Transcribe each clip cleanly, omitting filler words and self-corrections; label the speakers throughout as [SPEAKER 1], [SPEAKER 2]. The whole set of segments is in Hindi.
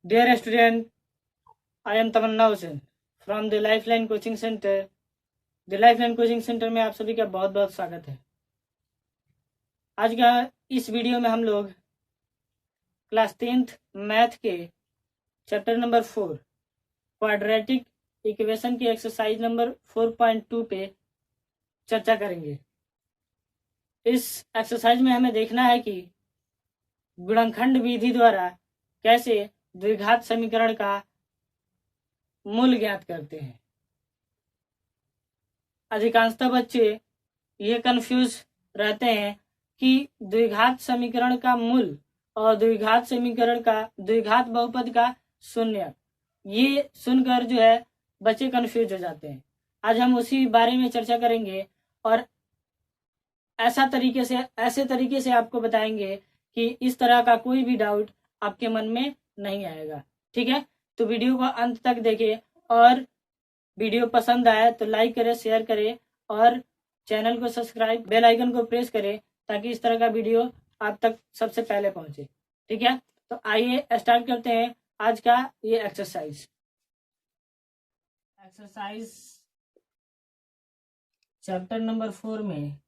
[SPEAKER 1] Dear student, I am Tamanna Hussain from the Lifeline coaching centre. The Lifeline coaching centre में आप सभी का बहुत बहुत स्वागत है। आज का इस वीडियो में हम लोग क्लास 10th मैथ के चैप्टर नंबर 4 क्वाड्रेटिक इक्वेशन की एक्सरसाइज नंबर 4.2 पे चर्चा करेंगे। इस एक्सरसाइज में हमें देखना है कि गुणनखंड विधि द्वारा कैसे द्विघात समीकरण का मूल ज्ञात करते हैं। अधिकांशतः बच्चे ये कंफ्यूज रहते हैं कि द्विघात समीकरण का मूल और द्विघात समीकरण का द्विघात बहुपद का शून्य, ये सुनकर जो है बच्चे कंफ्यूज हो जाते हैं। आज हम उसी बारे में चर्चा करेंगे और ऐसे तरीके से आपको बताएंगे कि इस तरह का कोई भी डाउट आपके मन में नहीं आएगा। ठीक है, तो वीडियो को अंत तक देखें और वीडियो पसंद आए तो लाइक करें, शेयर करें और चैनल को सब्सक्राइब, बेल आइकन को प्रेस करें ताकि इस तरह का वीडियो आप तक सबसे पहले पहुंचे। ठीक है, तो आइए स्टार्ट करते हैं आज का ये एक्सरसाइज चैप्टर नंबर 4 में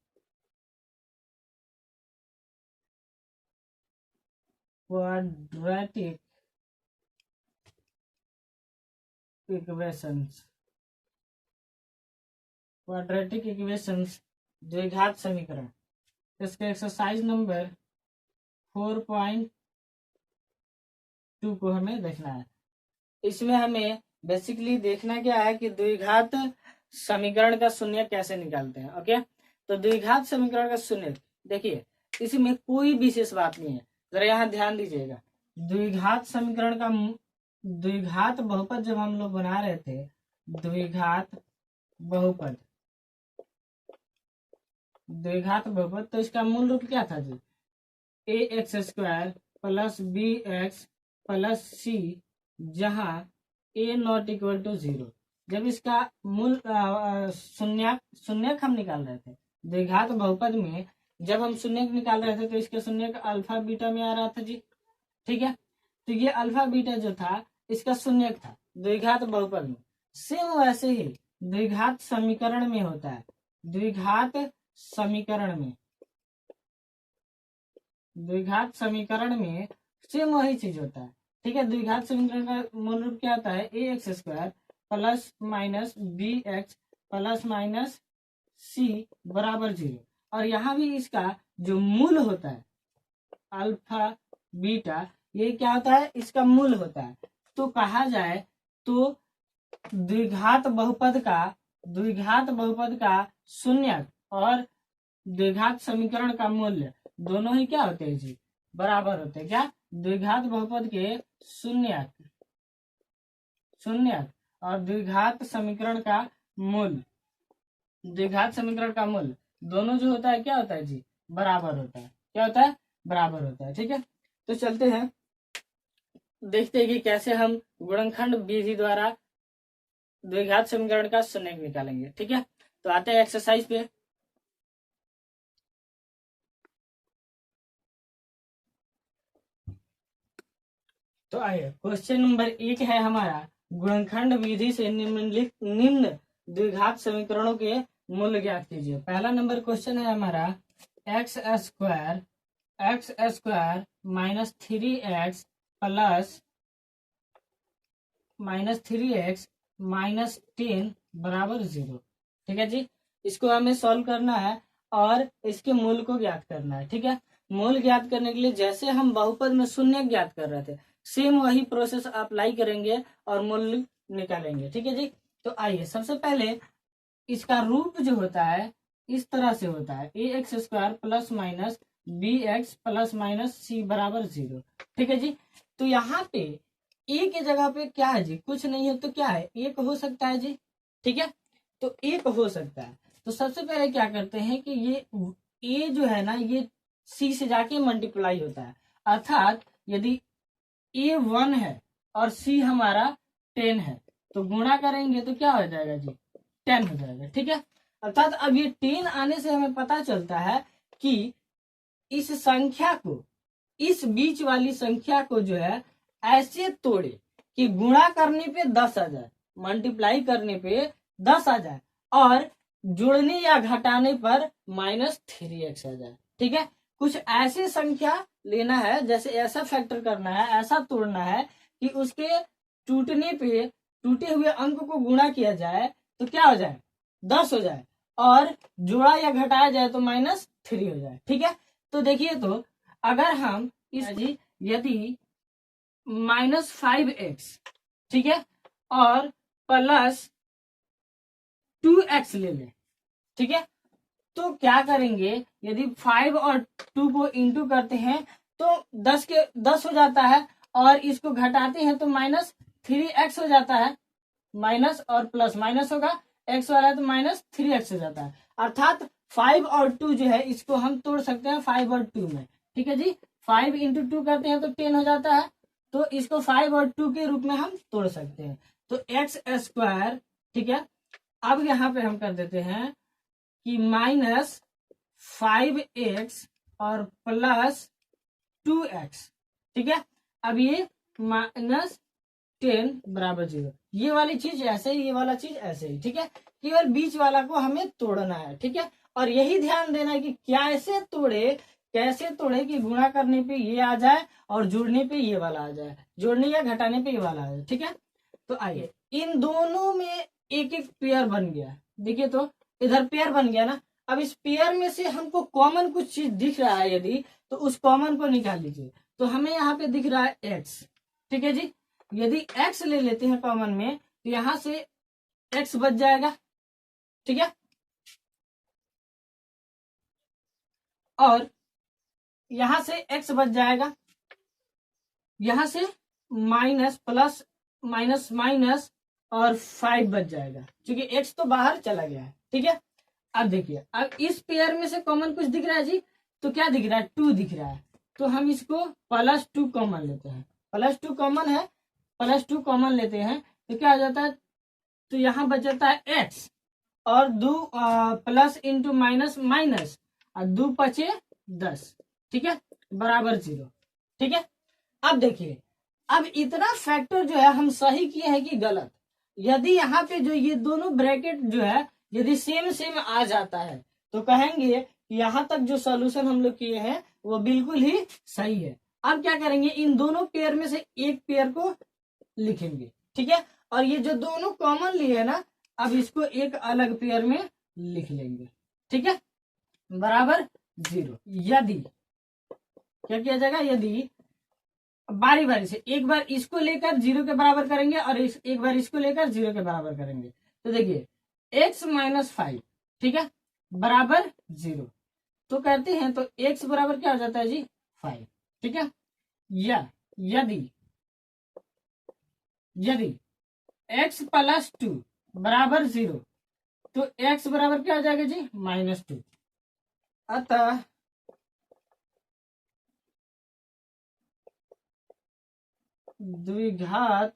[SPEAKER 1] क्वाड्रेटिक इक्वेशंस द्विघात समीकरण, इसके एक्सरसाइज नंबर 4.2 को हमें देखना है। इसमें हमें बेसिकली देखना क्या है कि द्विघात समीकरण का शून्य कैसे निकालते हैं। ओके, तो द्विघात समीकरण का शून्य देखिए, इसमें कोई विशेष बात नहीं है, जरा यहाँ ध्यान दीजिएगा। द्विघात समीकरण का द्विघात बहुपद जब हम लोग बना रहे थे, द्विघात बहुपद तो इसका मूल रूप क्या था जी? ax² plus bx plus c, जहां a नॉट इक्वल टू 0। जब इसका मूल शून्यक हम निकाल रहे थे द्विघात बहुपद में, जब हम शून्यक निकाल रहे थे तो इसके शून्यक अल्फा बीटा में आ रहा था जी। ठीक है, तो ये अल्फा बीटा जो था इसका शून्यक था द्विघात बहुपद में। सेम वैसे ही द्विघात समीकरण में होता है। द्विघात समीकरण में सेम वही चीज होता है। ठीक है, द्विघात समीकरण का मूल रूप क्या होता है? ax² plus minus bx plus minus c बराबर 0। और यहाँ भी इसका जो मूल होता है अल्फा बीटा, ये क्या होता है? इसका मूल होता है। तो कहा जाए तो द्विघात बहुपद का शून्य और द्विघात समीकरण का मूल्य दोनों ही क्या होते हैं जी? बराबर होते हैं। क्या? द्विघात बहुपद के शून्य और द्विघात समीकरण का मूल दोनों जो होता है क्या होता है जी? बराबर होता है। क्या होता है? बराबर होता है। ठीक है, तो चलते हैं, देखते हैं कि कैसे हम गुणनखंड विधि द्वारा द्विघात समीकरण का शून्य निकालेंगे। ठीक है, तो आते हैं एक्सरसाइज पे। तो आइए, क्वेश्चन नंबर 1 है हमारा, गुणनखंड विधि से निम्न द्विघात समीकरणों के मूल्य ज्ञात कीजिए। पहला नंबर क्वेश्चन है हमारा, x² minus 3x plus -3x minus 10 बराबर 0। ठीक है जी, इसको हमें सॉल्व करना है और इसके मूल को ज्ञात करना है। ठीक है, मूल ज्ञात करने के लिए जैसे हम बहुपद में शून्य ज्ञात कर रहे थे, सेम वही प्रोसेस अप्लाई करेंगे और मूल्य निकालेंगे। ठीक है जी, तो आइए, सबसे पहले इसका रूप जो होता है इस तरह से होता है, ax² plus minus bx plus minus c बराबर 0। ठीक है जी, तो यहाँ पे ए के जगह पे क्या है जी? कुछ नहीं है, तो क्या है? एक हो सकता है जी। ठीक है, तो एक हो सकता है। तो सबसे पहले क्या करते हैं कि ये ए जो है ना, ये सी से जाके मल्टीप्लाई होता है। अर्थात यदि ए 1 है और सी हमारा 10 है, तो गुणा करेंगे तो क्या हो जाएगा जी? 10 हो जाएगा। ठीक है, अर्थात अब ये 10 आने से हमें पता चलता है कि इस संख्या को, इस बीच वाली संख्या को जो है ऐसे तोड़े कि गुणा करने पे 10 आ जाए, मल्टीप्लाई करने पे 10 आ जाए और जोड़ने या घटाने पर -3x आ जाए। ठीक है, कुछ ऐसी संख्या लेना है, जैसे ऐसा फैक्टर करना है, ऐसा तोड़ना है कि उसके टूटने पे टूटे हुए अंक को गुणा किया जाए तो क्या हो जाए, 10 हो जाए, और जोड़ा या घटाया जाए तो -3 हो जाए। ठीक है, तो देखिए, तो अगर हम इस यदि -5x, ठीक है, और +2x ले लें, ठीक है, तो क्या करेंगे, यदि 5 और 2 को इंटू करते हैं तो 10 हो जाता है, और इसको घटाते हैं तो -3x हो जाता है, माइनस और प्लस माइनस होगा, x वाला है तो -3x हो जाता है। अर्थात 5 और 2 जो है इसको हम तोड़ सकते हैं 5 और 2 में। ठीक है जी, 5 इंटू 2 करते हैं तो 10 हो जाता है, तो इसको 5 और 2 के रूप में हम तोड़ सकते हैं, तो x²। ठीक है, अब यहाँ पे हम कर देते हैं कि -5x और +2x। ठीक है, अब ये -10 बराबर 0, ये वाली चीज ऐसे ही, ये वाला चीज ऐसे ही। ठीक है, केवल बीच वाला को हमें तोड़ना है। ठीक है, और यही ध्यान देना है कि कैसे तोड़े कि गुणा करने पे ये आ जाए और जोड़ने पे ये वाला आ जाए, जोड़ने या घटाने पे ये वाला आ जाए। ठीक है, तो आइए, इन दोनों में एक एक पेयर बन गया। देखिए, तो इधर पेयर बन गया ना। अब इस पेयर में से हमको कॉमन कुछ चीज दिख रहा है यदि, तो उस कॉमन को निकाल लीजिए। तो हमें यहाँ पे दिख रहा है x। ठीक है जी, यदि x ले लेते हैं कॉमन में तो यहां से x बच जाएगा। ठीक है, और यहां से x बच जाएगा, यहां से माइनस प्लस माइनस माइनस और 5 बच जाएगा, क्योंकि x तो बाहर चला गया है। ठीक है, अब देखिए, अब इस पेयर में से कॉमन कुछ दिख रहा है जी, तो क्या दिख रहा है, 2 दिख रहा है, तो हम इसको +2 कॉमन लेते हैं। +2 कॉमन है, +2 कॉमन लेते हैं तो क्या हो जाता है, तो यहाँ बच जाता है x, और 2 प्लस इंटू माइनस माइनस, और 2 पचे 10। ठीक है, बराबर 0। ठीक है, अब देखिए, अब इतना फैक्टर जो है हम सही किए हैं कि गलत। यदि यहाँ पे जो ये दोनों ब्रैकेट जो है यदि सेम सेम आ जाता है तो कहेंगे यहाँ तक जो सॉल्यूशन हम लोग किए हैं वो बिल्कुल ही सही है। अब क्या करेंगे, इन दोनों पेयर में से एक पेयर को लिखेंगे। ठीक है, और ये जो दोनों कॉमन लिए है ना, अब इसको एक अलग पेयर में लिख लेंगे। ठीक है, बराबर 0। यदि क्या किया जाएगा, यदि बारी बारी से एक बार इसको लेकर 0 के बराबर करेंगे और एक बार इसको लेकर 0 के बराबर करेंगे, तो देखिए x - 5, ठीक है, बराबर 0, तो कहते हैं तो x बराबर क्या हो जाता है जी, 5। ठीक है, या यदि x + 2 बराबर 0, तो x बराबर क्या हो जाएगा जी, -2। अतः द्विघात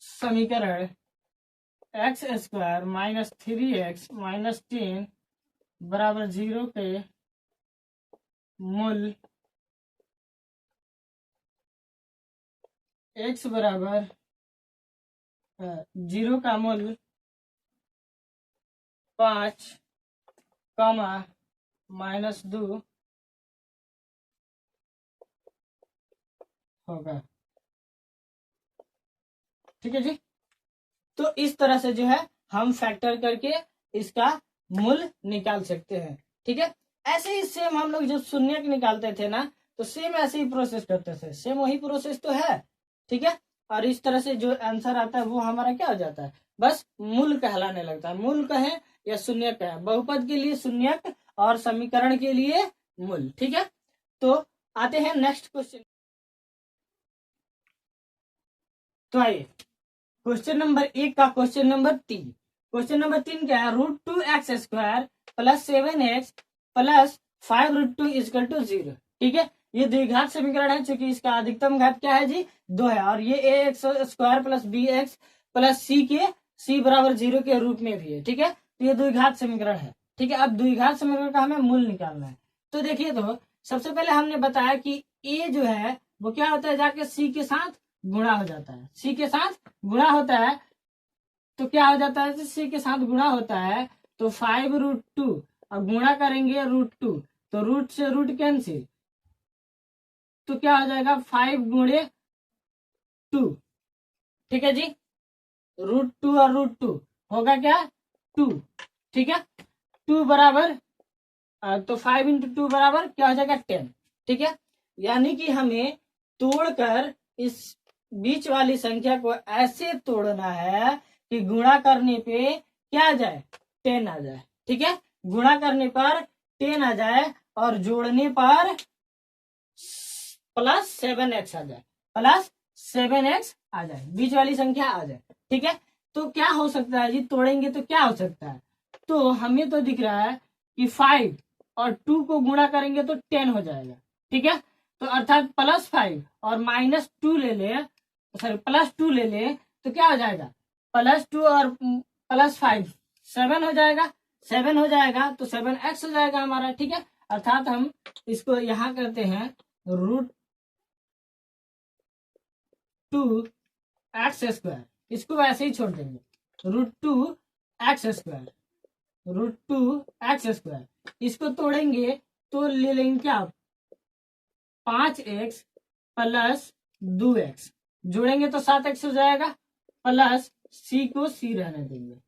[SPEAKER 1] समीकरण x² - 3x - 10 बराबर 0 के मूल x बराबर 0 का मूल 5, -2 होगा। ठीक है जी, तो इस तरह से जो है हम फैक्टर करके इसका मूल निकाल सकते हैं। ठीक है, ऐसे ही सेम हम लोग जब शून्यक निकालते थे ना, तो सेम ऐसे ही प्रोसेस करते थे, सेम वही प्रोसेस तो है। ठीक है, और इस तरह से जो आंसर आता है वो हमारा क्या हो जाता है, बस मूल कहलाने लगता है। मूल कहें या शून्यक कहें, बहुपद के लिए शून्यक और समीकरण के लिए मूल। ठीक है, तो आते हैं नेक्स्ट क्वेश्चन। तो आइए, क्वेश्चन नंबर 1 का क्वेश्चन नंबर 3। क्वेश्चन नंबर 3 क्या है, √2x² + 7x + 5√2 = 0। ठीक है, ये द्विघात समीकरण है, क्योंकि इसका अधिकतम घात क्या है जी, 2 है, और ये ax² + bx + c के c बराबर 0 के रूप में भी है। ठीक है, तो ये द्विघात समीकरण है। ठीक है, अब द्विघात समीकरण का हमें मूल निकालना है। तो देखिए, तो सबसे पहले हमने बताया कि ए जो है वो क्या होता है, जाके सी के साथ गुणा हो जाता है, सी के साथ गुणा होता है तो क्या हो जाता है, सी के साथ गुणा होता है तो 5√2 और गुणा करेंगे √2 तो रूट से रूट कैंसिल, तो क्या हो जाएगा 5 × 2, ठीक है जी, √2 और √2 होगा क्या 2, ठीक है, 2 बराबर तो 5 × 2 बराबर क्या हो जाएगा 10, ठीक है। यानी कि हमें तोड़कर इस बीच वाली संख्या को ऐसे तोड़ना है कि गुणा करने पे क्या आ जाए 10 आ जाए, ठीक है, गुणा करने पर 10 आ जाए और जोड़ने पर +7x आ जाए, +7x आ जाए, बीच वाली संख्या आ जाए, ठीक है। तो क्या हो सकता है जी, तोड़ेंगे तो क्या हो सकता है, तो हमें तो दिख रहा है कि 5 और 2 को गुणा करेंगे तो 10 हो जाएगा, ठीक है, तो अर्थात +5 और -2 ले ले, सॉरी +2 ले ले तो क्या हो जाएगा, +2 और +5 7 हो जाएगा, 7 हो जाएगा तो 7x हो जाएगा हमारा, ठीक है। अर्थात हम इसको यहां करते हैं √2x², इसको वैसे ही छोड़ देंगे, √2x², √2x², इसको तोड़ेंगे तो ले लेंगे क्या 5x + 2x, जोड़ेंगे तो 7x हो जाएगा, प्लस सी को सी रहने देंगे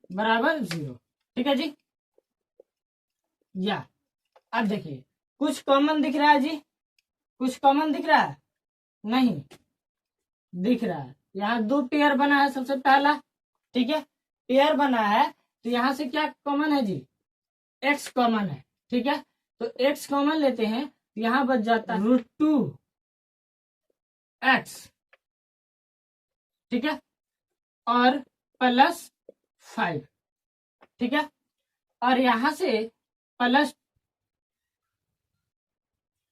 [SPEAKER 1] बराबर 0, ठीक है जी। या अब देखिए कुछ कॉमन दिख रहा है जी, कुछ कॉमन दिख रहा है, नहीं दिख रहा है, यहाँ 2 पेयर बना है सबसे पहला, ठीक है, पेयर बना है तो यहाँ से क्या कॉमन है जी, x कॉमन है, ठीक है, तो x कॉमन लेते हैं, यहाँ बच जाता है √2x, ठीक है, और +5, ठीक है, और यहां से प्लस,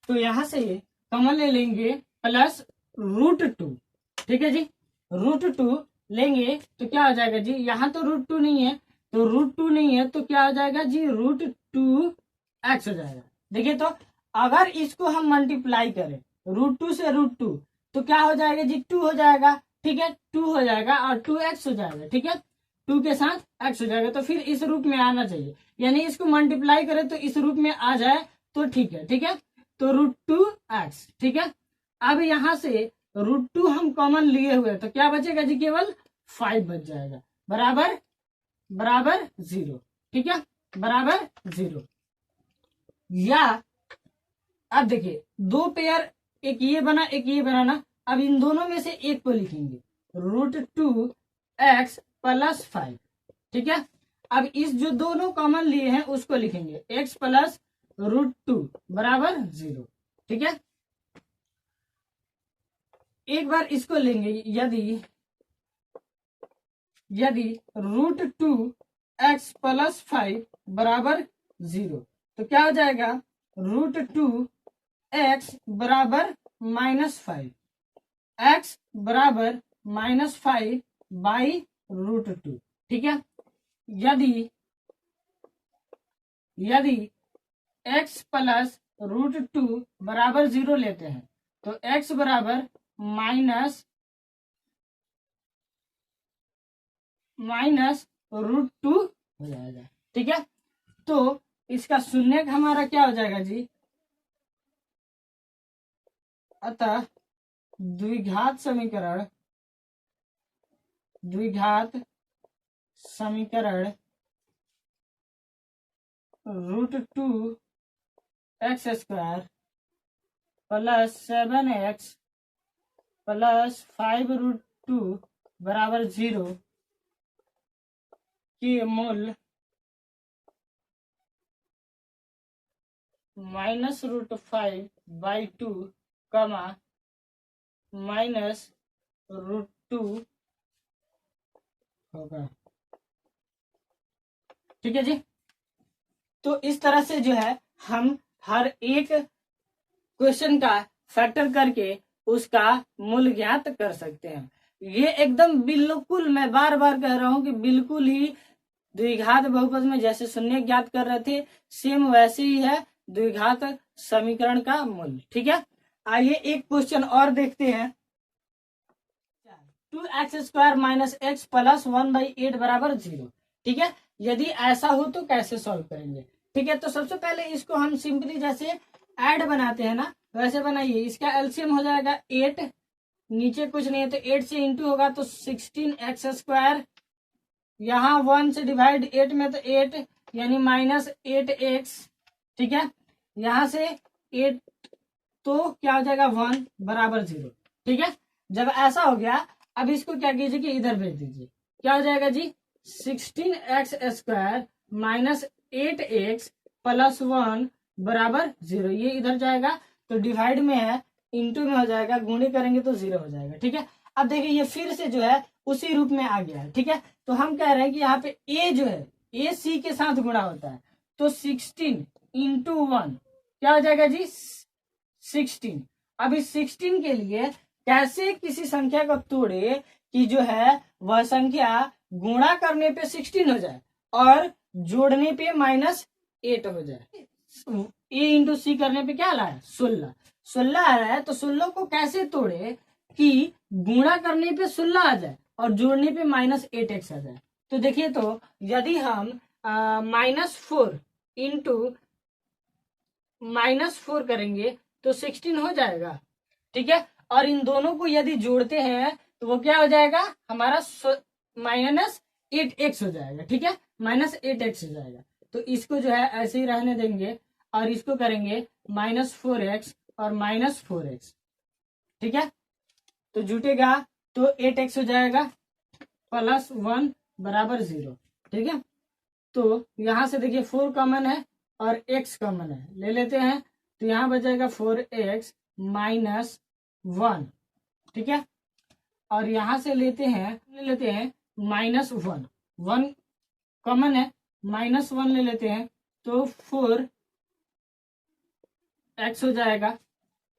[SPEAKER 1] तो यहां से कॉमन ले लेंगे +√2, ठीक है जी, √2 लेंगे तो क्या हो जाएगा जी, यहाँ तो √2 नहीं है, तो √2 नहीं है तो क्या हो जाएगा जी √2x हो जाएगा। देखिए तो अगर इसको हम मल्टीप्लाई करें √2 से √2 तो क्या हो जाएगा जी 2 हो जाएगा, ठीक है, 2 हो जाएगा और 2x हो जाएगा, ठीक है, 2 के साथ x हो जाएगा, तो फिर इस रूप में आना चाहिए, यानी इसको मल्टीप्लाई करें तो इस रूप में आ जाए तो ठीक है, ठीक है, तो √2x, ठीक है। अब यहां से √2 हम कॉमन लिए हुए तो क्या बचेगा जी, केवल 5 बच जाएगा, बराबर 0, ठीक है, बराबर 0। या अब देखिए 2 पेयर, एक ये बना एक ये बना ना, अब इन दोनों में से एक को लिखेंगे √2x + 5, ठीक है, अब इस जो दोनों कॉमन लिए हैं उसको लिखेंगे x + √2 बराबर 0, ठीक है। एक बार इसको लेंगे, यदि √2x + 5 बराबर 0 तो क्या हो जाएगा, √2x बराबर -5, x बराबर -5 बाई √2, ठीक है। यदि x + √2 बराबर 0 लेते हैं तो x बराबर -√2 हो जाएगा, ठीक है, तो इसका शून्य हमारा क्या हो जाएगा जी, अतः द्विघात समीकरण √2x² + 7x + 5√2 बराबर 0 की मूल -√5/2, -√2 होगा, ठीक है जी। तो इस तरह से जो है हम हर एक क्वेश्चन का फैक्टर करके उसका मूल ज्ञात कर सकते हैं। ये एकदम बिल्कुल, मैं बार बार कह रहा हूं कि बिल्कुल ही द्विघात बहुपद में जैसे शून्य ज्ञात कर रहे थे सेम वैसे ही है द्विघात समीकरण का मूल। ठीक है, आइए एक क्वेश्चन और देखते हैं। 2x² माइनस एक्स प्लस 1/8 बराबर 0। ठीक है, यदि ऐसा हो तो कैसे सॉल्व करेंगे। ठीक है, तो सबसे पहले इसको हम सिंपली जैसे ऐड बनाते हैं ना वैसे बनाइए। इसका एलसीएम हो जाएगा 8, नीचे कुछ नहीं है तो 8 से इंटू होगा तो 16x², यहाँ 1 से डिवाइड 8 में तो 8 यानी -8x। ठीक है, यहाँ से 8 तो क्या हो जाएगा 1 बराबर 0। ठीक है, जब ऐसा हो गया अब इसको क्या कीजिए कि इधर भेज दीजिए। क्या हो जाएगा जी 16x² माइनस 8x प्लस 1 बराबर 0। ये इधर जाएगा तो डिवाइड में है, इंटू में हो जाएगा, गुणे करेंगे तो 0 हो जाएगा। ठीक है, अब देखिए ये फिर से जो है उसी रूप में आ गया है। ठीक है, तो हम कह रहे हैं कि यहाँ पे a जो है a c के साथ गुणा होता है तो 16 इंटू 1 क्या हो जाएगा जी 16। अब इस 16 के लिए कैसे किसी संख्या को तोड़े कि जो है वह संख्या गुणा करने पे 16 हो जाए और जोड़ने पे -8 हो जाए। a इंटू सी करने पे क्या आ रहा है 16 आ रहा है, तो 16 को कैसे तोड़े कि गुणा करने पे 16 आ जाए और जोड़ने पे -8x आ जाए। तो देखिए, तो यदि हम -4 इंटू -4 करेंगे तो 16 हो जाएगा। ठीक है, और इन दोनों को यदि जोड़ते हैं तो वो क्या हो जाएगा हमारा -8x हो जाएगा। ठीक है, -8x हो जाएगा। तो इसको जो है ऐसे ही रहने देंगे और इसको करेंगे -4x और -4x। ठीक है, तो जुटेगा तो 8x हो जाएगा प्लस 1 बराबर 0। ठीक है, तो यहां से देखिए 4 कॉमन है और x कॉमन है, ले लेते हैं तो यहां बचेगा 4x माइनस 1। ठीक है, और यहां से ले लेते हैं -1, 1 कॉमन है, -1 ले लेते हैं तो 4x हो जाएगा,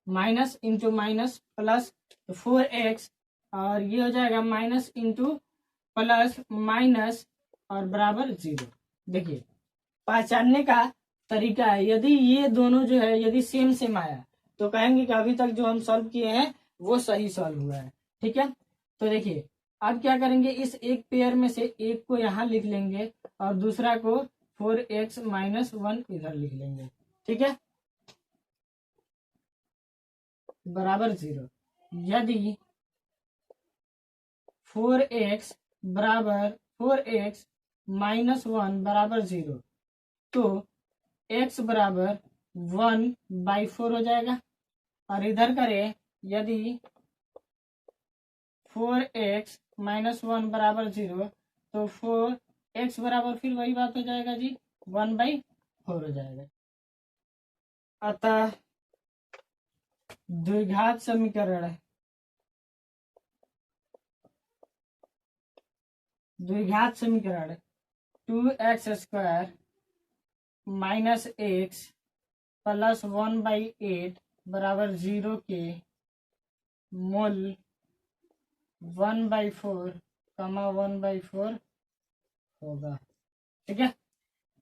[SPEAKER 1] minus into minus plus 4x, और ये हो जाएगा माइनस इंटू प्लस माइनस और बराबर 0। देखिए पहचानने का तरीका है, यदि ये दोनों जो है यदि सेम आया तो कहेंगे कि अभी तक जो हम सॉल्व किए हैं वो सही सॉल्व हुआ है। ठीक है, तो देखिए अब क्या करेंगे, इस एक पेयर में से एक को यहाँ लिख लेंगे और दूसरा को 4x माइनस 1 इधर लिख लेंगे। ठीक है, बराबर 0। यदि 4x माइनस 1 बराबर 0 तो x बराबर 1/4 हो जाएगा। और इधर करें, यदि 4x माइनस 1 बराबर 0 तो 4x बराबर फिर वही बात हो जाएगा जी 1/4 हो जाएगा। अतः द्विघात समीकरण 2x² माइनस x प्लस 1/8 बराबर 0 के मूल 1/4 होगा। ठीक है,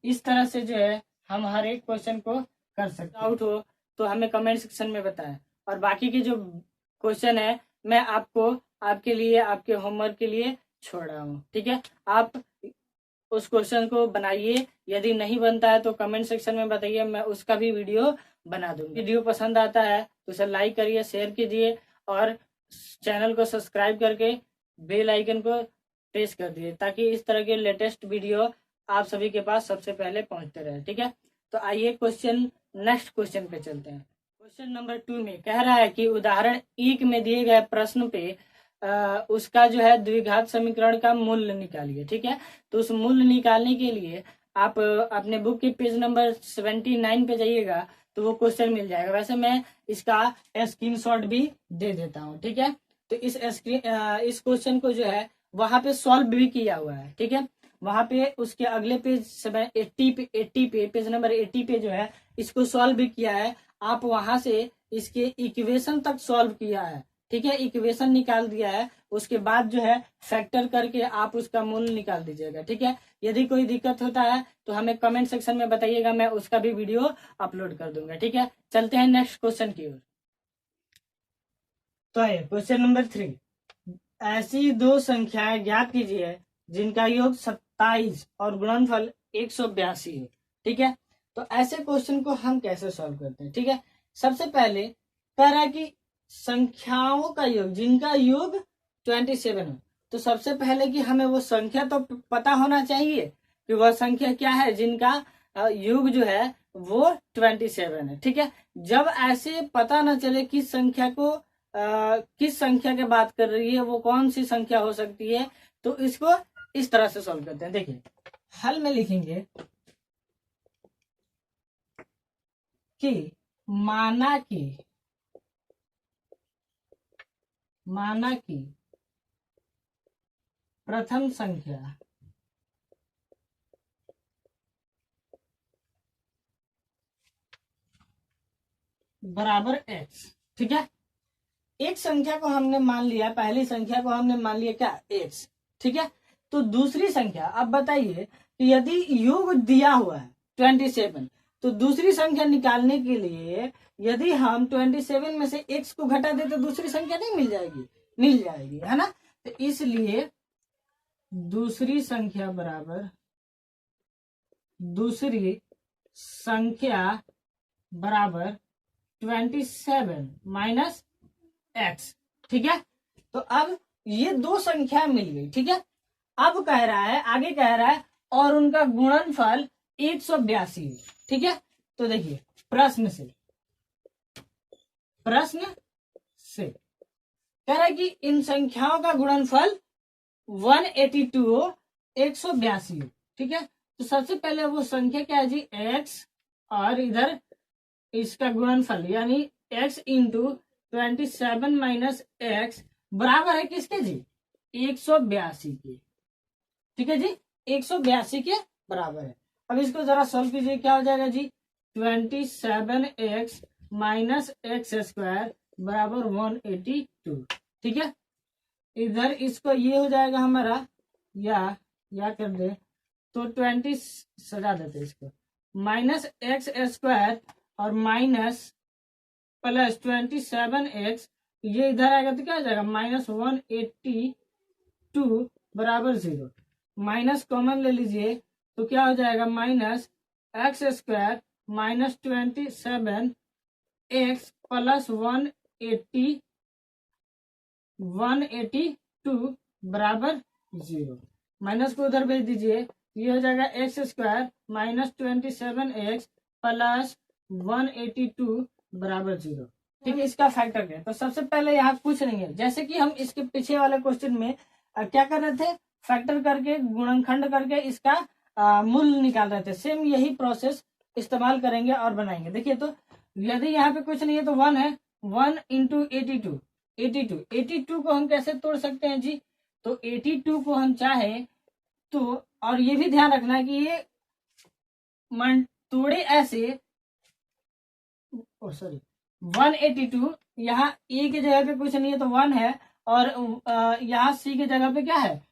[SPEAKER 1] इस तरह से जो है हम हर एक क्वेश्चन को कर सकते हैं। डाउट हो तो हमें कमेंट सेक्शन में बताएं, और बाकी के जो क्वेश्चन है मैं आपको आपके लिए आपके होमवर्क के लिए छोड़ रहा हूँ। ठीक है, आप उस क्वेश्चन को बनाइए, यदि नहीं बनता है तो कमेंट सेक्शन में बताइए, मैं उसका भी वीडियो बना दूंगी। वीडियो पसंद आता है तो उसे लाइक करिए, शेयर कीजिए और चैनल को सब्सक्राइब करके बेल आइकन को प्रेस कर दिए ताकि इस तरह के लेटेस्ट वीडियो आप सभी के पास सबसे पहले पहुंचते रहे। ठीक है, तो आइए नेक्स्ट क्वेश्चन पे चलते हैं। क्वेश्चन नंबर 2 में कह रहा है कि उदाहरण 1 में दिए गए प्रश्न पे उसका जो है द्विघात समीकरण का मूल्य निकालिए। ठीक है, तो उस मूल्य निकालने के लिए आप अपने बुक के पेज नंबर 79 पे जाइएगा तो वो क्वेश्चन मिल जाएगा। वैसे मैं इसका स्क्रीनशॉट भी दे देता हूँ। ठीक है, तो इस क्वेश्चन को जो है वहां पे सॉल्व भी किया हुआ है। ठीक है, वहां पे उसके अगले पेज 80 पे पेज नंबर 80 पे जो है इसको सॉल्व भी किया है। आप वहां से इसके इक्वेशन तक सॉल्व किया है ठीक है, इक्वेशन निकाल दिया है, उसके बाद जो है फैक्टर करके आप उसका मूल निकाल दीजिएगा। ठीक है, यदि कोई दिक्कत होता है तो हमें कमेंट सेक्शन में बताइएगा, मैं उसका भी वीडियो अपलोड कर दूंगा। ठीक है, चलते हैं नेक्स्ट क्वेश्चन की ओर। तो है क्वेश्चन नंबर 3, ऐसी दो संख्याएं ज्ञात कीजिए जिनका योग 27 और गुणनफल 182 है। ठीक है, तो ऐसे क्वेश्चन को हम कैसे सॉल्व करते हैं। ठीक है, सबसे पहले कह रहा है कि संख्याओं का योग जिनका योग 27 है, तो सबसे पहले कि हमें वो संख्या तो पता होना चाहिए कि वह संख्या क्या है जिनका योग जो है वो 27 है। ठीक है, जब ऐसे पता न चले किस संख्या को किस संख्या की बात कर रही है, वो कौन सी संख्या हो सकती है, तो इसको इस तरह से सॉल्व करते हैं। देखिए, हल में लिखेंगे कि माना कि प्रथम संख्या बराबर x। ठीक है, एक संख्या को हमने मान लिया, पहली संख्या को हमने मान लिया क्या, x। ठीक है, तो दूसरी संख्या, अब बताइए कि यदि योग दिया हुआ है 27, तो दूसरी संख्या निकालने के लिए यदि हम 27 में से x को घटा दे तो दूसरी संख्या नहीं मिल जाएगी, मिल जाएगी, है ना। तो इसलिए दूसरी संख्या बराबर दूसरी संख्या बराबर 27 माइनस x। ठीक है, तो अब ये दो संख्या मिल गई। ठीक है, अब कह रहा है, आगे कह रहा है और उनका गुणनफल 182। ठीक है, तो देखिए प्रश्न से कह रहा है कि इन संख्याओं का गुणनफल 182 182। ठीक है, तो सबसे पहले वो संख्या क्या है जी, x, और इधर इसका गुणनफल यानी x इंटू 27 माइनस x बराबर है किसके जी, 182 के। ठीक है जी, 182 के बराबर है। अब इसको जरा सोल्व कीजिए, क्या हो जाएगा जी, 27x माइनस एक्स स्क्वायर बराबर 182। ठीक है, इधर इसको ये हो जाएगा हमारा, या कर दे तो 20 सजा देते इसको, माइनस एक्स स्क्वायर और माइनस प्लस 27x, ये इधर आएगा तो क्या हो जाएगा, -182 बराबर 0। माइनस कॉमन ले लीजिए तो क्या हो जाएगा, minus x square minus 27x plus 182 बराबर 0। माइनस को उधर भेज दीजिए, ये हो जाएगा x square minus 27x plus 182 बराबर 0। ठीक है, इसका फैक्टर क्या है, तो सबसे पहले यहाँ कुछ नहीं है, जैसे कि हम इसके पीछे वाले क्वेश्चन में क्या कर रहे थे, फैक्टर करके गुणनखंड करके इसका मूल निकाल रहे थे। सेम यही प्रोसेस इस्तेमाल करेंगे और बनाएंगे। देखिए, तो यदि यहाँ पे कुछ नहीं है तो 1 है, 1 इंटू 82 को हम कैसे तोड़ सकते हैं जी, तो 82 को हम चाहे तो, और ये भी ध्यान रखना है कि ये तोड़े ऐसे, सॉरी 182, यहाँ ए की जगह पे कुछ नहीं है तो 1 है, और यहाँ सी की जगह पे क्या है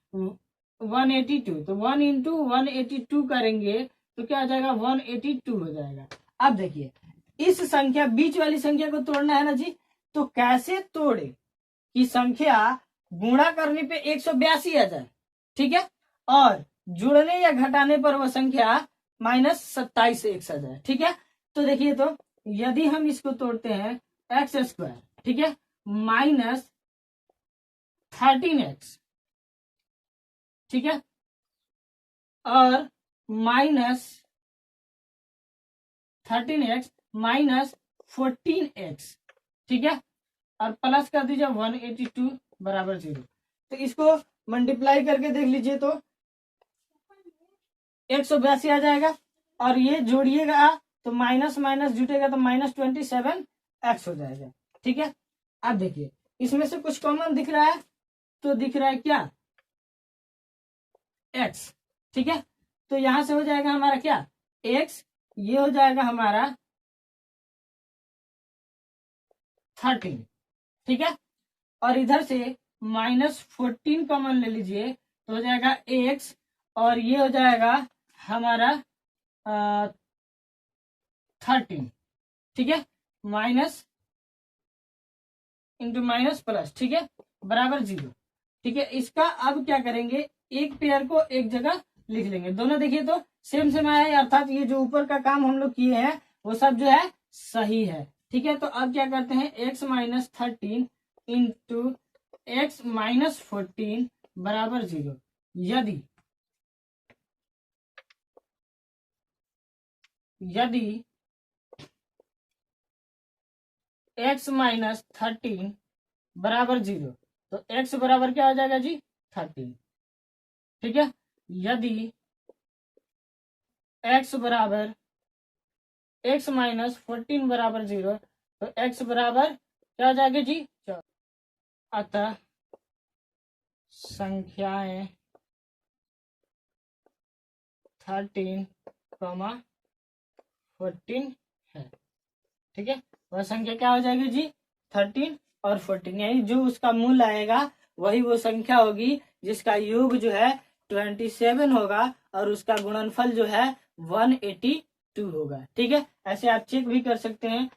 [SPEAKER 1] 182, तो 1 इंटू 182 करेंगे तो क्या हो जाएगा, 182 हो जाएगा। अब देखिए, इस संख्या बीच वाली संख्या को तोड़ना है ना जी, तो कैसे तोड़े कि संख्या गुणा करने पे 182 आ जाए। ठीक है, और जुड़ने या घटाने पर वह संख्या -27x आ जाए। ठीक है, तो देखिए, तो यदि हम इसको तोड़ते हैं एक्स स्क्वायर, ठीक है, माइनस 13x, ठीक है, और माइनस 13x माइनस 14x, ठीक है, और प्लस कर दीजिए 182 बराबर 0। तो इसको मल्टीप्लाई करके देख लीजिए तो 182 आ जाएगा, और ये जोड़िएगा तो माइनस माइनस जुटेगा तो -27x हो जाएगा। ठीक है, अब देखिए इसमें से कुछ कॉमन दिख रहा है, तो दिख रहा है क्या, x। ठीक है, तो यहां से हो जाएगा हमारा क्या, x, ये हो जाएगा हमारा 13। ठीक है, और इधर से -14 कॉमन ले लीजिए तो हो जाएगा x, और ये हो जाएगा हमारा 13, ठीक है, माइनस इंटू माइनस प्लस, ठीक है, बराबर 0, ठीक है। इसका अब क्या करेंगे, एक पेयर को एक जगह लिख लेंगे, दोनों देखिए तो सेम सेम आया है, अर्थात ये जो ऊपर का काम हम लोग किए हैं वो सब जो है सही है, ठीक है। तो अब क्या करते हैं, x-13 इंटू x-14 बराबर 0, यदि x-13 बराबर 0 तो x बराबर क्या हो जाएगा जी, 13, ठीक है। यदि x बराबर x-14 बराबर 0 तो x बराबर क्या हो जाएगा जी, 4। अतः संख्याएं 13, 14 है, ठीक है। वह संख्या क्या हो जाएगी जी, 13 और 14, यानी जो उसका मूल आएगा वही वो संख्या होगी जिसका योग जो है 27 होगा और उसका गुणनफल जो है 182 होगा, ठीक है। ऐसे आप चेक भी कर सकते हैं,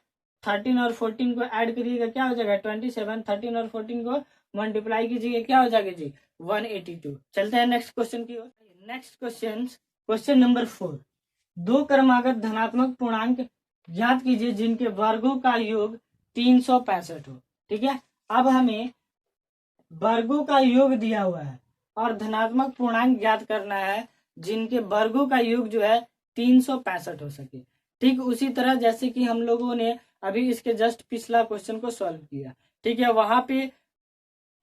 [SPEAKER 1] 13 और 14 को ऐड करिएगा क्या हो जाएगा 27, 13 और 14 को मल्टीप्लाई कीजिएगा क्या हो जाएगा जी 182। चलते हैं नेक्स्ट क्वेश्चन की ओर। नेक्स्ट क्वेश्चन नंबर 4, दो क्रमागत धनात्मक पूर्णांक ज्ञात कीजिए जिनके वर्गों का योग 365 हो, ठीक है। अब हमें वर्गों का योग दिया हुआ है और धनात्मक पूर्णांक ज्ञात करना है जिनके वर्गों का योग जो है 365 हो सके, ठीक उसी तरह जैसे कि हम लोगों ने अभी इसके जस्ट पिछला क्वेश्चन को सॉल्व किया, ठीक है। वहां पे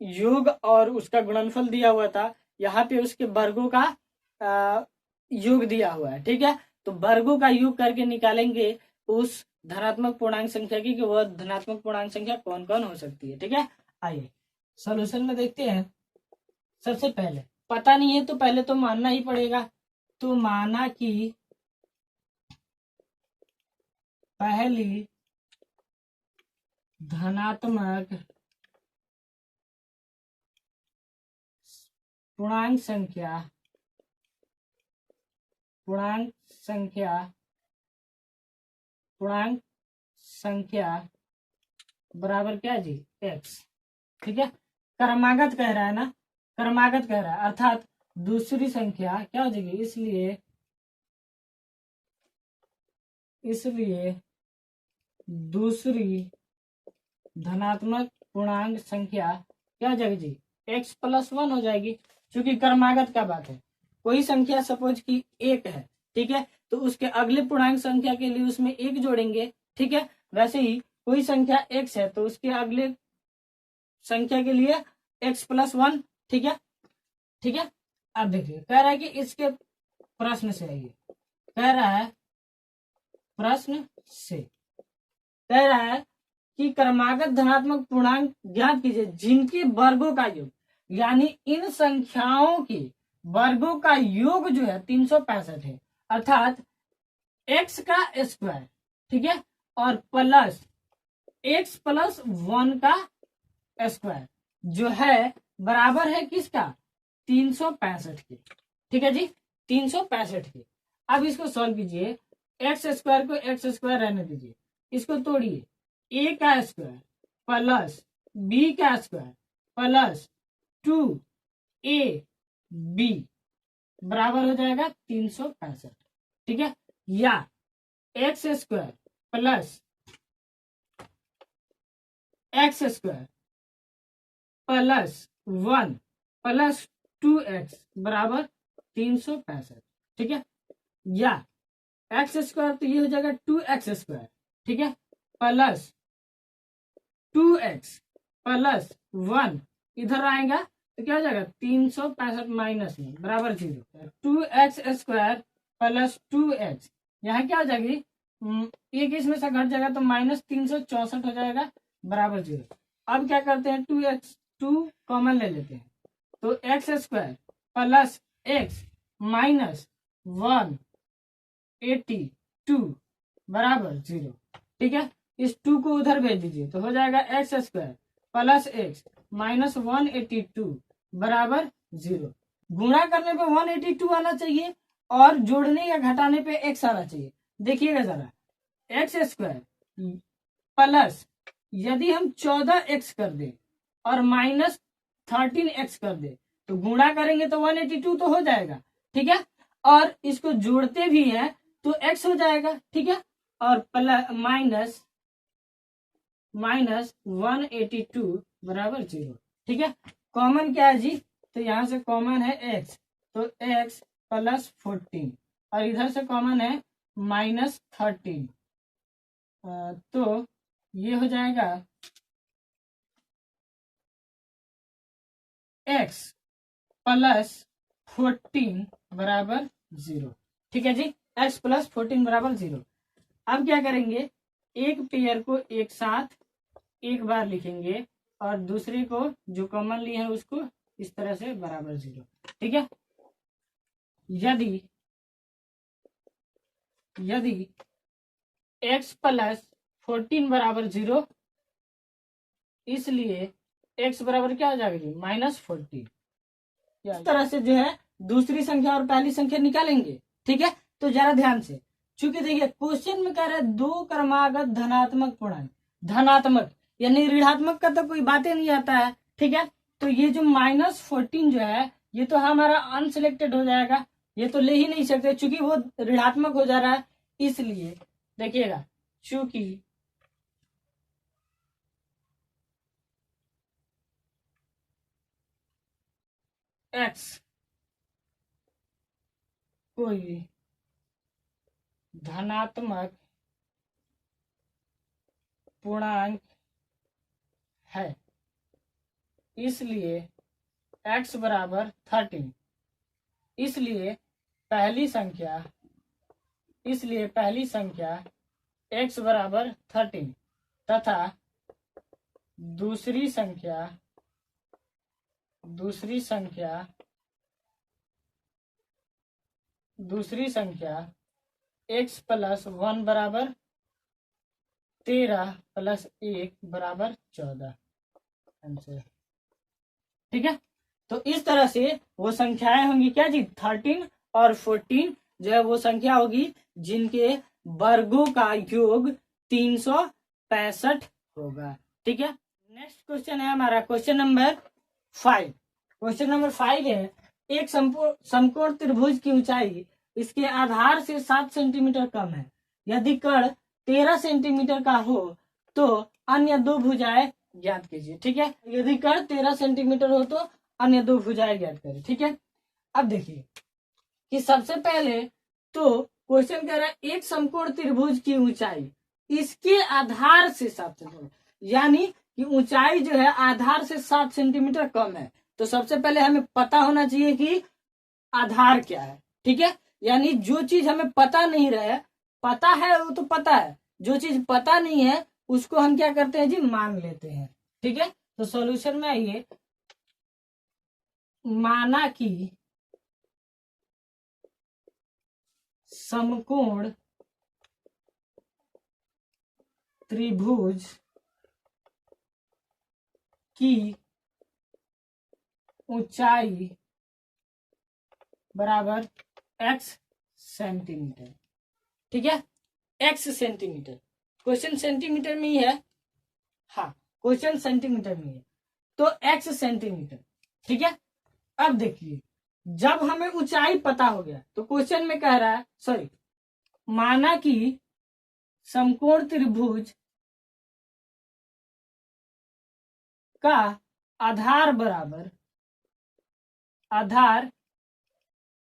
[SPEAKER 1] योग और उसका गुणनफल दिया हुआ था, यहाँ पे उसके वर्गों का योग दिया हुआ है, ठीक है। तो वर्गों का योग करके निकालेंगे उस धनात्मक पूर्णांक संख्या की कि वह धनात्मक पूर्णांक संख्या कौन कौन हो सकती है, ठीक है। आइए सॉल्यूशन में देखते हैं। सबसे पहले पता नहीं है तो पहले तो मानना ही पड़ेगा, तो माना कि पहली धनात्मक पूर्णांक संख्या बराबर क्या जी, x, ठीक है। क्रमागत कह रहा है ना, क्रमागत कह रहा है अर्थात दूसरी संख्या क्या हो जाएगी, इसलिए दूसरी धनात्मक पूर्णांक संख्या क्या हो जाएगी जी, x+1 हो जाएगी, क्योंकि क्रमागत का बात है। कोई संख्या सपोज की 1 है, ठीक है, तो उसके अगले पूर्णांक संख्या के लिए उसमें 1 जोड़ेंगे, ठीक है। वैसे ही कोई संख्या x है तो उसके अगले संख्या के लिए x+1, ठीक है, ठीक है। अब देखिए कह रहा है कि इसके प्रश्न से आइए, कह रहा है प्रश्न से कह रहा है कि क्रमागत धनात्मक पूर्णांक ज्ञात कीजिए जिनके वर्गों का योग, यानी इन संख्याओं के वर्गों का योग जो है 365 है, अर्थात x का स्क्वायर, ठीक है, और प्लस x+1 का स्क्वायर जो है बराबर है किसका, 365 के, ठीक है जी, 365 के। अब इसको सॉल्व कीजिए, एक्स स्क्वायर को एक्स स्क्वायर रहने दीजिए, इसको तोड़िए, a का स्क्वायर प्लस b का स्क्वायर प्लस 2ab बराबर हो जाएगा 365, ठीक है। या x square plus x square plus 1 plus 2x बराबर 365, ठीक है। या एक्स स्क्वायर तो ये हो जाएगा 2x स्क्वायर, ठीक है, प्लस 2x प्लस 1 इधर आएगा तो क्या हो जाएगा 365 माइनस में बराबर 0, 2x स्क्वायर प्लस 2x यहाँ क्या हो जाएगी, एक इसमें से घट जाएगा तो -364 हो जाएगा बराबर 0। अब क्या करते हैं, 2 कॉमन ले लेते हैं, तो x square plus x minus 182 बराबर 0, ठीक है। इस 2 को उधर भेज दीजिए तो हो जाएगा x square plus x minus 182 बराबर 0। गुणा करने पे 182 आना चाहिए और जोड़ने या घटाने पे x आना चाहिए। देखिएगा जरा, एक्स स्क्वायर प्लस यदि हम 14x कर दे और माइनस 13x कर दे तो गुणा करेंगे तो 182 तो हो जाएगा, ठीक है। और इसको जोड़ते भी हैं तो x हो जाएगा, ठीक है। और प्लस माइनस 182 बराबर 0, ठीक है। कॉमन क्या है जी, तो यहां से कॉमन है x, तो x प्लस 14 और इधर से कॉमन है माइनस 13, तो ये हो जाएगा x प्लस 14 बराबर 0, ठीक है जी। x प्लस 14 बराबर 0। अब क्या करेंगे, एक पेयर को एक साथ एक बार लिखेंगे और दूसरे को जो कॉमन लिए है उसको इस तरह से बराबर 0, ठीक है। यदि x प्लस 14 बराबर 0, इसलिए x बराबर क्या हो जाएगा जी, माइनस 14। इस तरह से जो है दूसरी संख्या और पहली संख्या निकालेंगे, ठीक है। तो जरा ध्यान से, चूंकि देखिए क्वेश्चन में कह रहा है दो क्रमागत धनात्मक पूर्णांक, धनात्मक यानी ऋणात्मक का तो कोई बातें नहीं आता है, ठीक है। तो ये जो माइनस 14 जो है ये तो हमारा अनसिलेक्टेड हो जाएगा, ये तो ले ही नहीं सकते चूंकि वो ऋणात्मक हो जा रहा है। इसलिए देखिएगा, चूंकि x कोई धनात्मक पूर्णांक है, इसलिए x बराबर 13, इसलिए पहली संख्या x बराबर 13 तथा दूसरी संख्या x प्लस 1 बराबर 13 प्लस 1 बराबर 14 आंसर, ठीक है। तो इस तरह से वो संख्याएं होंगी क्या जी, 13 और 14 जो है वो संख्या होगी जिनके वर्गों का योग 365 होगा, ठीक है। नेक्स्ट क्वेश्चन है हमारा क्वेश्चन नंबर 5। क्वेश्चन नंबर 5 है, एक समकोण त्रिभुज की ऊंचाई इसके आधार से 7 सेंटीमीटर कम है। यदि कर्ण 13 सेंटीमीटर का हो तो अन्य दो भुजाएं ज्ञात कीजिए, ठीक है। यदि कर्ण 13 सेंटीमीटर हो तो अन्य दो भुजाएं ज्ञात करें, ठीक है। अब देखिए कि सबसे पहले तो क्वेश्चन कह रहा है एक समकोण त्रिभुज की ऊंचाई इसके आधार से 7 सेंटीमीटर, यानी कि ऊंचाई जो है आधार से 7 सेंटीमीटर कम है। तो सबसे पहले हमें पता होना चाहिए कि आधार क्या है, ठीक है। यानी जो चीज हमें पता नहीं रहे, पता है वो तो पता है, जो चीज पता नहीं है उसको हम क्या करते हैं जी, मान लेते हैं, ठीक है। तो सॉल्यूशन में आइए, माना कि समकोण त्रिभुज की ऊंचाई बराबर x सेंटीमीटर, ठीक है। x सेंटीमीटर, क्वेश्चन सेंटीमीटर में ही है, हाँ क्वेश्चन सेंटीमीटर में है, तो x सेंटीमीटर, ठीक है। अब देखिए जब हमें ऊंचाई पता हो गया तो क्वेश्चन में कह रहा है, सॉरी, माना कि समकोण त्रिभुज का आधार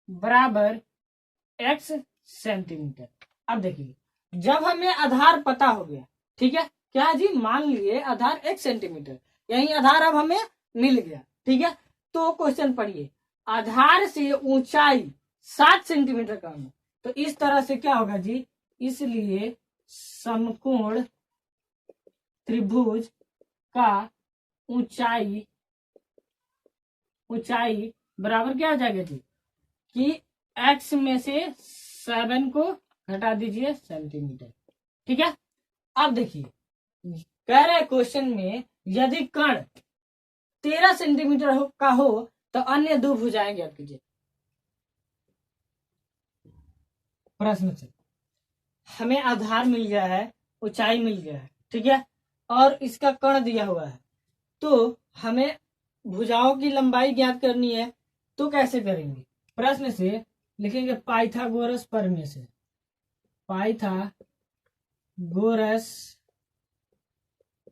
[SPEAKER 1] बराबर x सेंटीमीटर। अब देखिए जब हमें आधार पता हो गया, ठीक है, क्या जी, मान लिए आधार x सेंटीमीटर, यही आधार अब हमें मिल गया, ठीक है। तो क्वेश्चन पढ़िए, आधार से ऊंचाई 7 सेंटीमीटर कम है, तो इस तरह से क्या होगा जी, इसलिए समकोण त्रिभुज का ऊंचाई बराबर क्या हो जाएगा जी, कि x में से 7 को घटा दीजिए सेंटीमीटर, ठीक है। अब देखिए कह रहे क्वेश्चन में यदि कर्ण 13 सेंटीमीटर का हो तो अन्य दो भुजाएं ज्ञात कीजिए। प्रश्न से हमें आधार मिल गया है, ऊंचाई मिल गया है, ठीक है, और इसका कर्ण दिया हुआ है, तो हमें भुजाओं की लंबाई ज्ञात करनी है। तो कैसे करेंगे? प्रश्न से लिखेंगे पाइथागोरस प्रमेय से। पाइथागोरस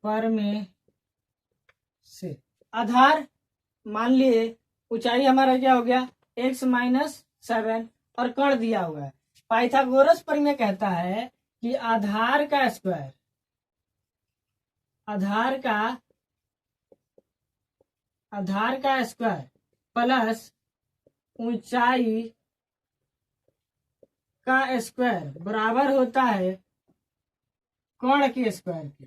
[SPEAKER 1] प्रमेय से आधार मान लिए, ऊंचाई हमारा क्या हो गया x-7 और कर्ण दिया हुआ है। पाइथागोरस प्रमेय कहता है कि आधार का स्क्वायर प्लस ऊंचाई का स्क्वायर बराबर होता है कर्ण के स्क्वायर के।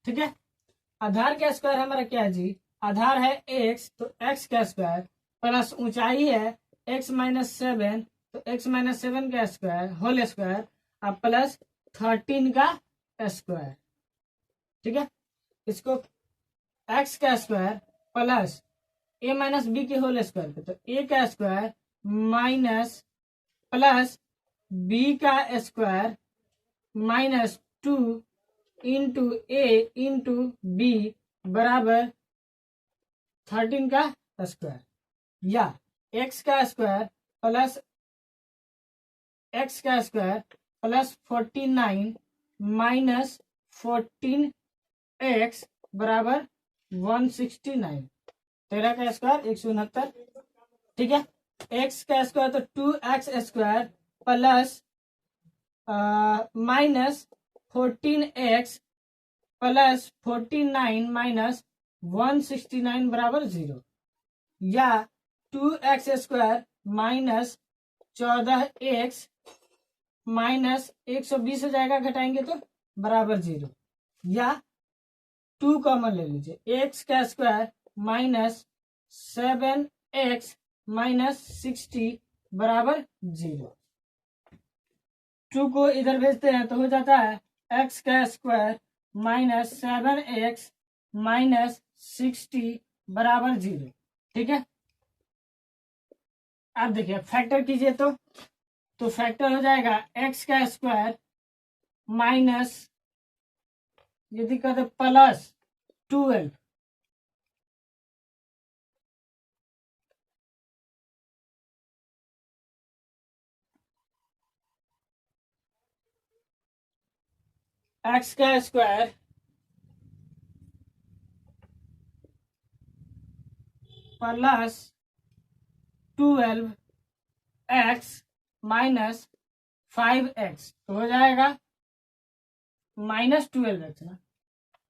[SPEAKER 1] ठीक है, आधार का स्क्वायर हमारा क्या है जी? आधार है x, तो x का स्क्वायर प्लस ऊंचाई है x-7, तो x-7 का स्क्वायर होल स्क्वायर और प्लस 13 का स्क्वायर। ठीक है, इसको x का square plus a minus B के होल स्क्वायर पे, तो a का स्क्वायर माइनस प्लस b का square minus 2 into a into B बराबर 13 का स्क्वायर, या x का स्क्वायर प्लस 49 माइनस 14x बराबर 169, 13 का स्क्वायर 169। ठीक है, x का स्क्वायर तो 2x square plus minus 14x plus 49 minus 169 बराबर 0, या 2x square minus 14x minus 120 हो जाएगा, घटाएंगे तो बराबर 0, या 2 कॉमन ले लीजिए, x का स्क्वायर माइनस 7x माइनस 60 बराबर 0। 2 को इधर भेजते हैं तो हो जाता है x का स्क्वायर माइनस 7x माइनस 60 बराबर 0। ठीक है, अब देखिए फैक्टर कीजिए तो फैक्टर हो जाएगा x का स्क्वायर माइनस, यदि कहते प्लस 12, x का square plus 12x minus 5x, तो हो जाएगा माइनस 12x ना,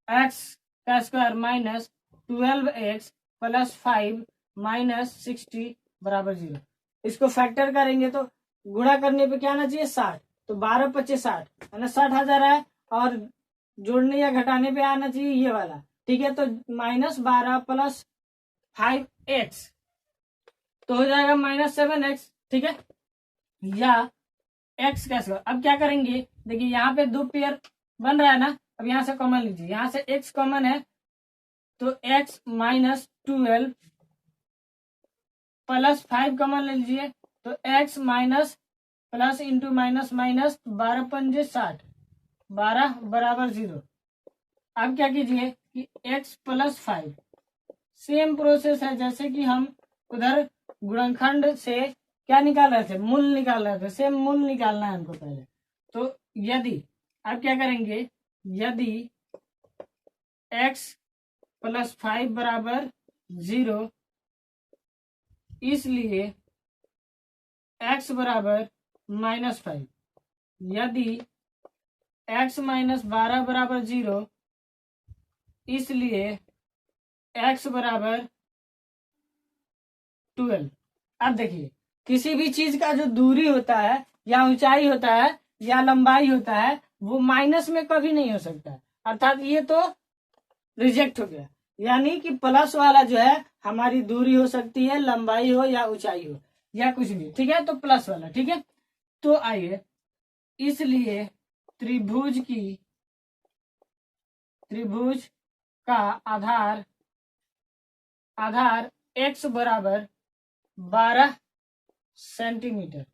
[SPEAKER 1] x का square minus 12x plus 5 minus 60 बराबर 0। इसको फैक्टर करेंगे तो गुणा करने पे क्या आना चाहिए 60, तो 12-25 60 है ना, 60,000 है, और जोड़ने या घटाने पे आना चाहिए ये वाला। ठीक है, तो -12 प्लस 5x तो हो जाएगा -7x। ठीक है, या x का स्क्वायर, अब क्या करेंगे देखिए यहाँ पे 2 पेयर बन रहा है ना, अब यहाँ से कॉमन लीजिए, यहाँ से x कॉमन है तो x माइनस 12 प्लस 5 कॉमन ले लीजिए, तो x minus plus into minus minus 12×5 60, 12 बराबर 0। अब क्या कीजिए कि x प्लस 5, सेम प्रोसेस है जैसे कि हम उधर गुणनखंड से क्या निकाल रहे थे, मूल निकाल रहे थे, सेम मूल निकालना है हमको पहले। तो यदि अब क्या करेंगे, यदि x प्लस 5 बराबर 0, इसलिए x बराबर -5, यदि x माइनस 12 बराबर 0, इसलिए x बराबर 12। अब देखिए किसी भी चीज का जो दूरी होता है या ऊंचाई होता है या लंबाई होता है वो माइनस में कभी नहीं हो सकता, अर्थात ये तो रिजेक्ट हो गया, यानी कि प्लस वाला जो है हमारी दूरी हो सकती है, लंबाई हो या ऊंचाई हो या कुछ भी। ठीक है, तो प्लस वाला। ठीक है, तो आइए, इसलिए त्रिभुज का आधार आधार x बराबर 12 सेंटीमीटर,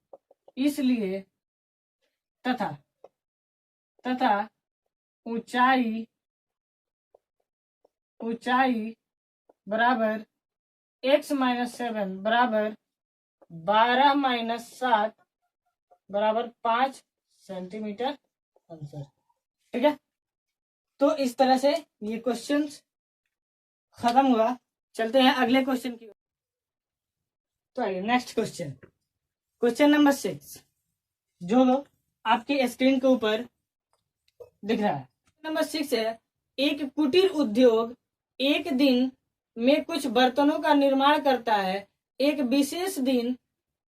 [SPEAKER 1] इसलिए तथा ऊंचाई बराबर x माइनस 7 बराबर 12 माइनस 7 बराबर 5 सेंटीमीटर आंसर। ठीक है, तो इस तरह से ये क्वेश्चन खत्म हुआ। चलते हैं अगले क्वेश्चन की। तो आइए नेक्स्ट क्वेश्चन नंबर 6, जो आपकी स्क्रीन के ऊपर दिख रहा है। नंबर 6 है, एक कुटीर उद्योग एक दिन में कुछ बर्तनों का निर्माण करता है। एक विशेष दिन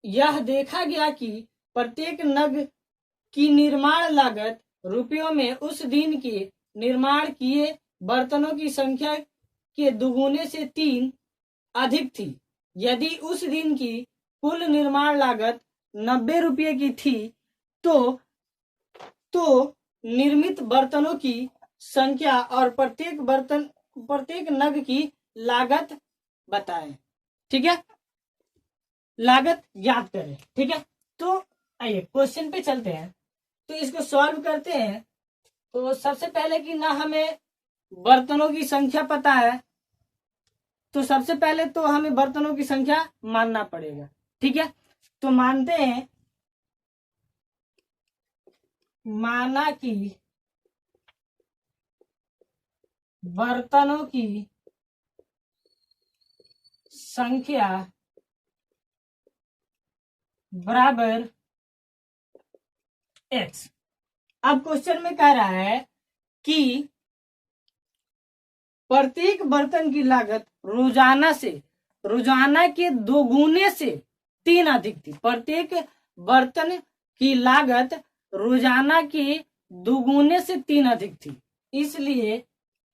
[SPEAKER 1] यह देखा गया कि प्रत्येक नग की निर्माण लागत रुपयों में उस दिन के निर्माण किए बर्तनों की संख्या के दुगुने से 3 अधिक थी। यदि उस दिन की कुल निर्माण लागत 90 रुपये की थी तो निर्मित बर्तनों की संख्या और प्रत्येक नग की लागत बताएं। ठीक है, लागत ज्ञात करें। ठीक है, तो आइए क्वेश्चन पे चलते हैं। तो इसको सॉल्व करते हैं। तो सबसे पहले कि ना हमें बर्तनों की संख्या पता है, तो सबसे पहले तो हमें बर्तनों की संख्या मानना पड़ेगा। ठीक है, तो मानते हैं, माना कि बर्तनों की संख्या बराबर x। अब क्वेश्चन में कह रहा है कि प्रत्येक बर्तन की लागत रोजाना के दोगुने से 3 अधिक थी। प्रत्येक बर्तन की लागत रोजाना के दोगुने से 3 अधिक थी, इसलिए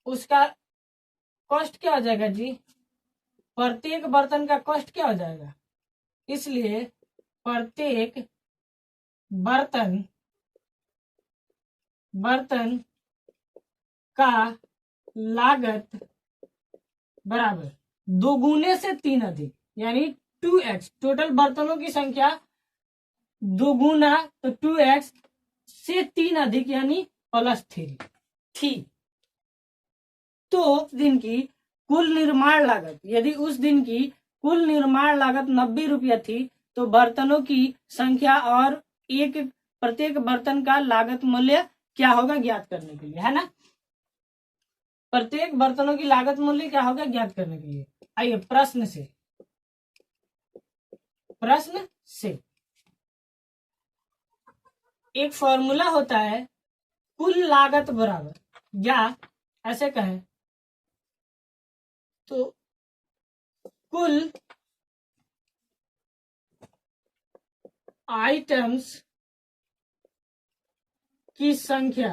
[SPEAKER 1] उसका कॉस्ट क्या हो जाएगा जी? प्रत्येक बर्तन का कॉस्ट क्या हो जाएगा? इसलिए प्रत्येक बर्तन का लागत बराबर दोगुने से 3 अधिक, यानी 2x। टोटल बर्तनों की संख्या दोगुना तो 2x से 3 अधिक यानी +3 थी। तो उस दिन की कुल निर्माण लागत, यदि उस दिन की कुल निर्माण लागत 90 रुपया थी तो बर्तनों की संख्या और प्रत्येक बर्तन का लागत मूल्य क्या होगा ज्ञात करने के लिए, है ना। प्रत्येक बर्तनों की लागत मूल्य क्या होगा ज्ञात करने के लिए। आइए प्रश्न से एक फॉर्मूला होता है कुल लागत बराबर, या ऐसे कहें तो कुल आइटम्स की संख्या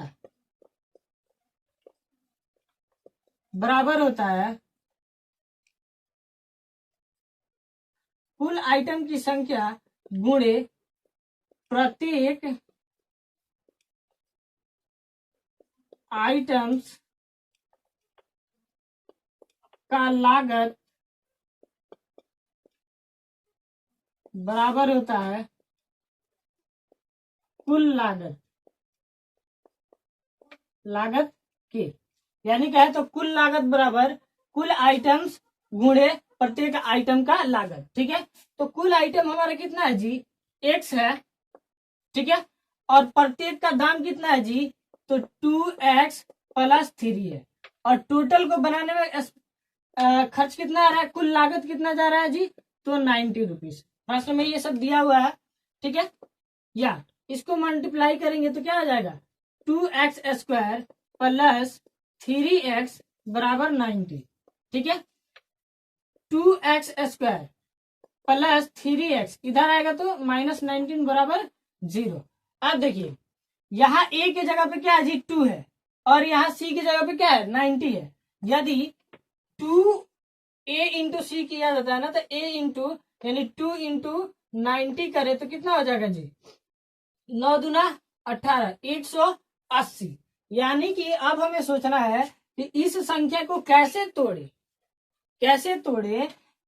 [SPEAKER 1] बराबर होता है कुल आइटम की संख्या गुणे प्रत्येक आइटम्स का लागत बराबर होता है कुल लागत के, यानी क्या है तो कुल लागत बराबर कुल आइटम्स गुणे प्रत्येक आइटम का लागत। ठीक है, तो कुल आइटम हमारा कितना है जी? x है। ठीक है, और प्रत्येक का दाम कितना है जी? तो 2x + 3 है। और टोटल को बनाने में खर्च कितना आ रहा है, कुल लागत कितना जा रहा है जी? तो 90 रुपीज। प्रश्न में ये सब दिया हुआ है। ठीक है, या इसको मल्टीप्लाई करेंगे तो क्या आ जाएगा? 2x² + 3x बराबर 90। ठीक है, 2x² + 3x इधर आएगा तो -19 बराबर 0। अब देखिए यहाँ a के जगह पे क्या है जी? 2 है, और यहाँ c की जगह पे क्या है? 90 है। यदि 2a × c किया जाता है ना, तो a इंटू यानी 2 × 90 करे तो कितना हो जाएगा जी? 9 दूना 18, 180। यानी कि अब हमें सोचना है कि इस संख्या को कैसे तोड़े। कैसे तोड़े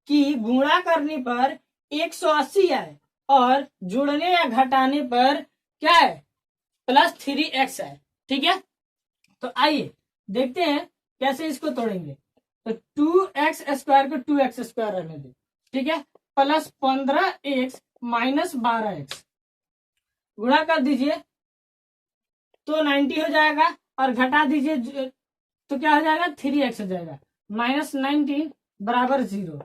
[SPEAKER 1] कि गुणा करने पर 180 आए और जोड़ने या घटाने पर क्या है +3x है। ठीक है, तो आइए देखते हैं कैसे इसको तोड़ेंगे। तो 2x² को 2x² रहने दे, ठीक है, +15x -12x गुणा कर दीजिए तो 90 हो जाएगा और घटा दीजिए तो क्या हो जाएगा 3x हो जाएगा, -19 बराबर 0।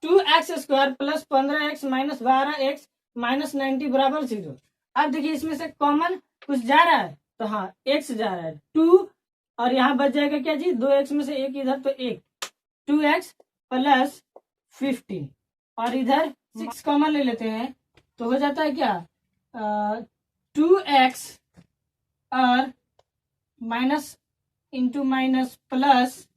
[SPEAKER 1] 2x² +15x -12x -90 बराबर 0। अब देखिए इसमें से कॉमन कुछ जा रहा है तो हाँ x जा रहा है 2 और यहाँ बच जाएगा क्या जी 2x में से एक इधर तो एक 2x +15 और इधर 6 कॉमन ले लेते हैं तो हो जाता है क्या 2x और माइनस इंटू माइनस प्लस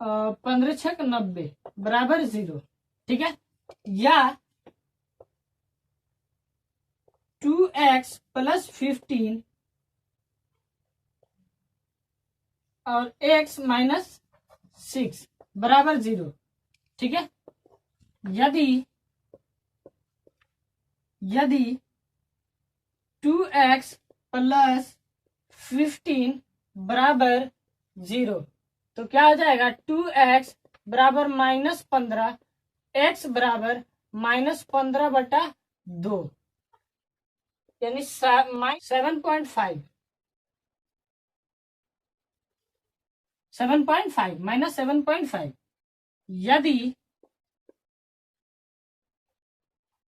[SPEAKER 1] 15 छक 90 बराबर 0। ठीक है, या 2x +15 और x -6 बराबर 0। ठीक है, यदि 2x +15 बराबर 0 तो क्या हो जाएगा 2x बराबर -15 x बराबर -15/2 यानी 7.5 -7.5 यदि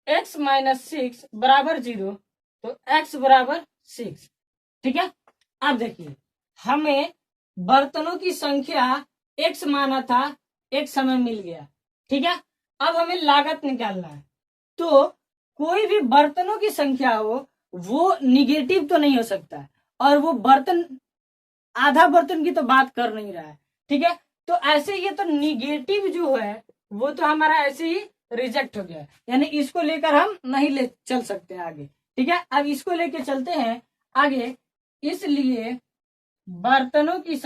[SPEAKER 1] x -6 बराबर 0 तो x बराबर 6। ठीक है, अब देखिए हमें बर्तनों की संख्या x माना था, x हमें मिल गया। ठीक है, अब हमें लागत निकालना है। तो कोई भी बर्तनों की संख्या हो वो निगेटिव तो नहीं हो सकता और वो बर्तन आधा बर्तन की तो बात कर नहीं रहा है। ठीक है, तो ऐसे ये तो निगेटिव जो है वो तो हमारा ऐसे ही रिजेक्ट हो गया, यानी इसको लेकर हम नहीं ले चल सकते आगे। ठीक है, अब इसको लेके चलते हैं आगे। इसलिए बर्तनों की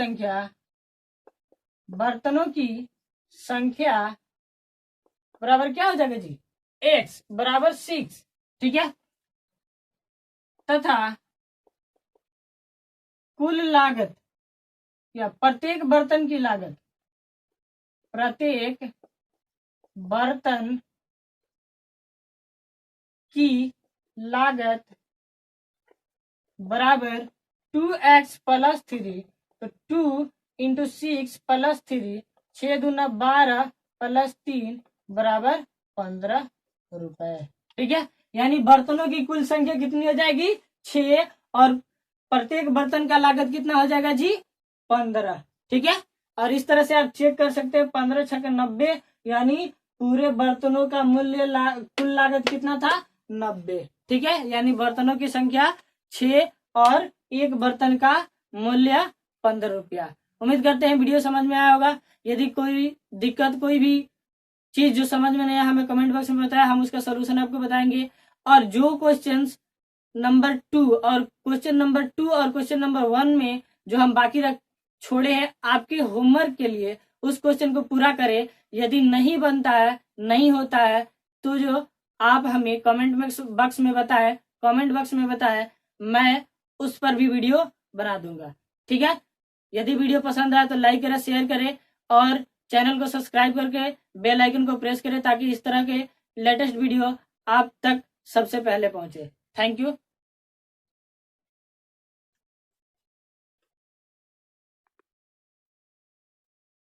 [SPEAKER 1] संख्या बराबर क्या हो जाएगा जी x बराबर 6। ठीक है, तथा कुल लागत या प्रत्येक बर्तन की लागत बराबर 2x +3 तो 2 × 6 +3 6 दूना 12 +3 बराबर 15 रुपए। ठीक है, यानी बर्तनों की कुल संख्या कितनी हो जाएगी 6 और प्रत्येक बर्तन का लागत कितना हो जाएगा जी 15। ठीक है, और इस तरह से आप चेक कर सकते हैं 15 × 6 90 यानी पूरे बर्तनों का मूल्य कुल लागत कितना था 90। ठीक है, यानी बर्तनों की संख्या 6 और एक बर्तन का मूल्य 15 रुपया। उम्मीद करते हैं वीडियो समझ में आया होगा। यदि कोई दिक्कत कोई भी चीज जो समझ में नहीं आया हमें कमेंट बॉक्स में बताया, हम उसका सलूशन आपको बताएंगे। और जो क्वेश्चन नंबर 2 और क्वेश्चन नंबर 1 में जो हम बाकी छोड़े हैं आपके होमवर्क के लिए उस क्वेश्चन को पूरा करें। यदि नहीं बनता है नहीं होता है तो जो आप हमें कमेंट बॉक्स में बताएं, मैं उस पर भी वीडियो बना दूंगा। ठीक है, यदि वीडियो पसंद आए तो लाइक करें, शेयर करें और चैनल को सब्सक्राइब करके बेल आइकन को प्रेस करें ताकि इस तरह के लेटेस्ट वीडियो आप तक सबसे पहले पहुंचे। Thank you.